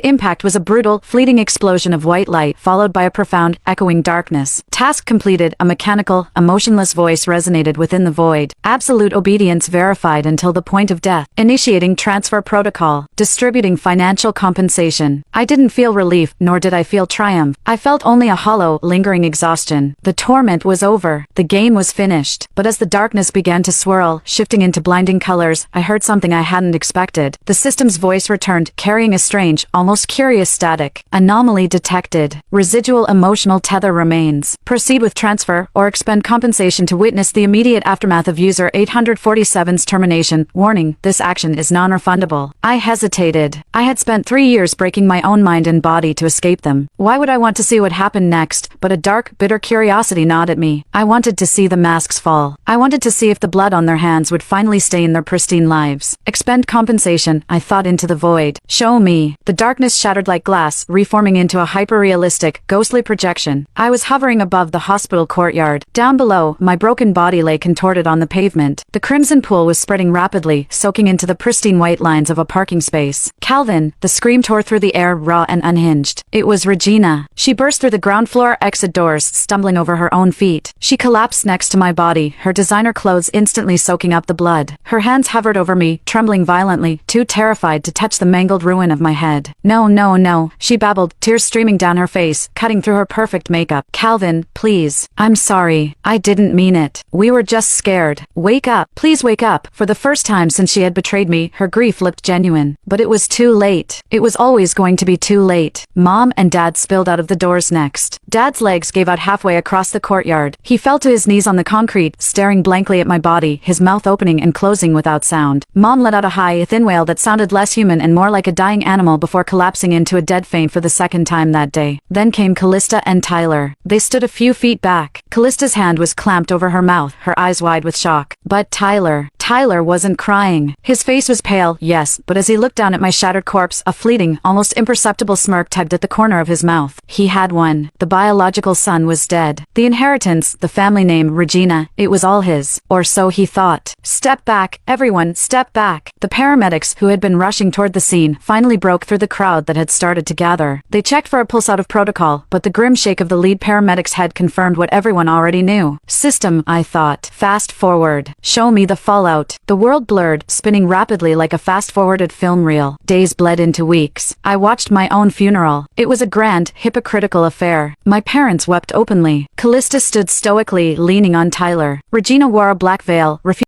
The impact was a brutal, fleeting explosion of white light followed by a profound, echoing darkness. Task completed. A mechanical, emotionless voice resonated within the void. Absolute obedience verified until the point of death. Initiating transfer protocol. Distributing financial compensation. I didn't feel relief, nor did I feel triumph. I felt only a hollow, lingering exhaustion. The torment was over. The game was finished. But as the darkness began to swirl, shifting into blinding colors, I heard something I hadn't expected. The system's voice returned, carrying a strange, almost curious static. Anomaly detected. Residual emotional tether remains. Proceed with transfer, or expend compensation to witness the immediate aftermath of user 847's termination. Warning, this action is non-refundable. I hesitated. I had spent 3 years breaking my own mind and body to escape them. Why would I want to see what happened next? But a dark, bitter curiosity gnawed at me. I wanted to see the masks fall. I wanted to see if the blood on their hands would finally stain their pristine lives. Expend compensation, I thought into the void. Show me. The darkness shattered like glass, reforming into a hyper-realistic, ghostly projection. I was hovering above the hospital courtyard. Down below, my broken body lay contorted on the pavement. The crimson pool was spreading rapidly, soaking into the pristine white lines of a parking space. Calvin, the scream tore through the air, raw and unhinged. It was Regina. She burst through the ground floor exit doors, stumbling over her own feet. She collapsed next to my body, her designer clothes instantly soaking up the blood. Her hands hovered over me, trembling violently, too terrified to touch the mangled ruin of my head. No, no, no, she babbled, tears streaming down her face, cutting through her perfect makeup. Calvin, please. I'm sorry. I didn't mean it. We were just scared. Wake up. Please wake up. For the first time since she had betrayed me, her grief looked genuine. But it was too late. It was always going to be too late. Mom and Dad spilled out of the doors next. Dad's legs gave out halfway across the courtyard. He fell to his knees on the concrete, staring blankly at my body, his mouth opening and closing without sound. Mom let out a high, thin wail that sounded less human and more like a dying animal before collapsing into a dead faint for the second time that day. Then came Callista and Tyler. They stood a few feet back. Callista's hand was clamped over her mouth, her eyes wide with shock. But Tyler wasn't crying. His face was pale, yes, but as he looked down at my shattered corpse, a fleeting, almost imperceptible smirk tugged at the corner of his mouth. He had won. The biological son was dead. The inheritance, the family name, Regina, it was all his. Or so he thought. Step back, everyone, step back. The paramedics, who had been rushing toward the scene, finally broke through the crowd that had started to gather. They checked for a pulse out of protocol, but the grim shake of the lead paramedic's head confirmed what everyone already knew. System, I thought. Fast forward. Show me the fallout. The world blurred, spinning rapidly like a fast-forwarded film reel. Days bled into weeks. I watched my own funeral. It was a grand, hypocritical affair. My parents wept openly. Callista stood stoically, leaning on Tyler. Regina wore a black veil, refusing